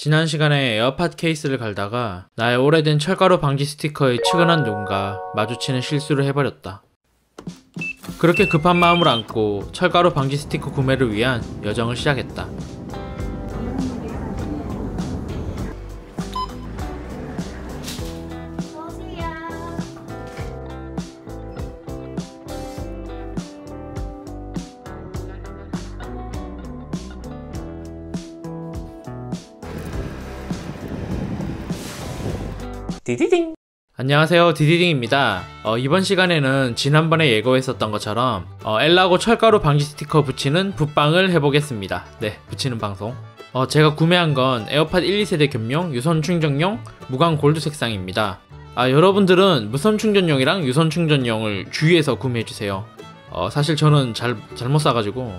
지난 시간에 에어팟 케이스를 갈다가 나의 오래된 철가루 방지 스티커의 측은한 눈과 마주치는 실수를 해버렸다. 그렇게 급한 마음을 안고 철가루 방지 스티커 구매를 위한 여정을 시작했다. 디디딩! 안녕하세요, 디디딩입니다. 이번 시간에는 지난번에 예고했었던 것처럼 엘라고 철가루 방지 스티커 붙이는 붓방을 해보겠습니다. 네, 붙이는 방송. 제가 구매한 건 에어팟 1, 2세대 겸용 유선 충전용 무광 골드 색상입니다. 여러분들은 무선 충전용이랑 유선 충전용을 주의해서 구매해주세요. 사실 저는 잘못 사가지고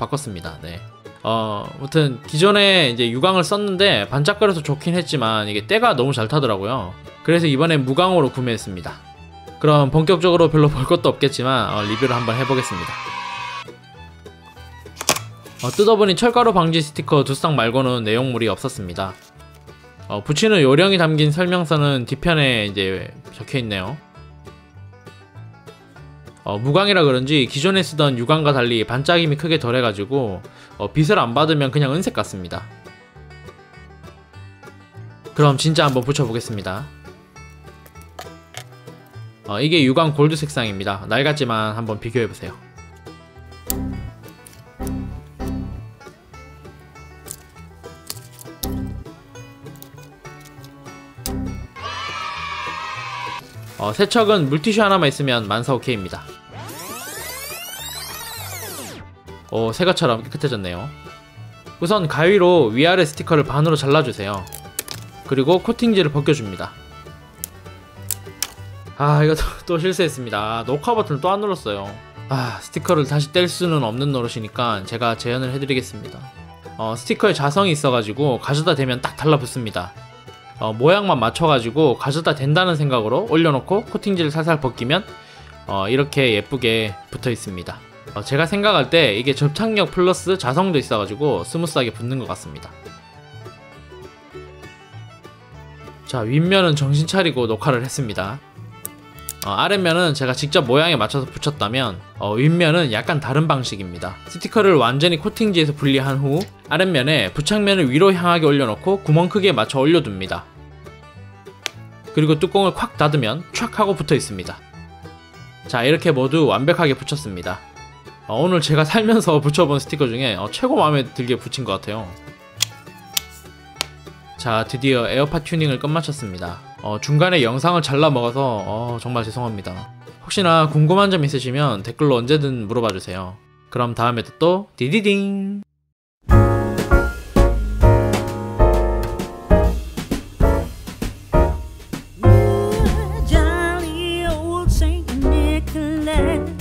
바꿨습니다. 네. 아무튼 기존에 이제 유광을 썼는데 반짝거려서 좋긴 했지만 이게 때가 너무 잘 타더라고요. 그래서 이번에 무광으로 구매했습니다. 그럼 본격적으로 별로 볼 것도 없겠지만 리뷰를 한번 해보겠습니다. 뜯어보니 철가루 방지 스티커 두 쌍 말고는 내용물이 없었습니다. 붙이는 요령이 담긴 설명서는 뒤편에 이제 적혀있네요. 무광이라 그런지 기존에 쓰던 유광과 달리 반짝임이 크게 덜해가지고 빛을 안 받으면 그냥 은색 같습니다. 그럼 진짜 한번 붙여보겠습니다. 이게 유광 골드 색상입니다. 낡았지만 한번 비교해보세요. 세척은 물티슈 하나만 있으면 만사 오케이입니다. 새 것처럼 깨끗해졌네요. 우선 가위로 위아래 스티커를 반으로 잘라주세요. 그리고 코팅지를 벗겨줍니다. 이거 또 실수했습니다. 녹화 버튼을 또 안 눌렀어요. 스티커를 다시 뗄 수는 없는 노릇이니까 제가 재현을 해드리겠습니다. 스티커에 자성이 있어가지고 가져다 대면 딱 달라붙습니다. 모양만 맞춰가지고 가져다 댄다는 생각으로 올려놓고 코팅지를 살살 벗기면 이렇게 예쁘게 붙어 있습니다. 제가 생각할 때 이게 접착력 플러스 자성도 있어가지고 스무스하게 붙는 것 같습니다. 자, 윗면은 정신 차리고 녹화를 했습니다. 아랫면은 제가 직접 모양에 맞춰서 붙였다면 윗면은 약간 다른 방식입니다. 스티커를 완전히 코팅지에서 분리한 후 아랫면에 부착면을 위로 향하게 올려놓고 구멍 크기에 맞춰 올려둡니다. 그리고 뚜껑을 콱 닫으면 촥 하고 붙어 있습니다. 자, 이렇게 모두 완벽하게 붙였습니다. 오늘 제가 살면서 붙여본 스티커 중에 최고 마음에 들게 붙인 것 같아요. 자, 드디어 에어팟 튜닝을 끝마쳤습니다. 중간에 영상을 잘라 먹어서 정말 죄송합니다. 혹시나 궁금한 점 있으시면 댓글로 언제든 물어봐주세요. 그럼 다음에 또 디디딩! Jolly old Saint Nicholas.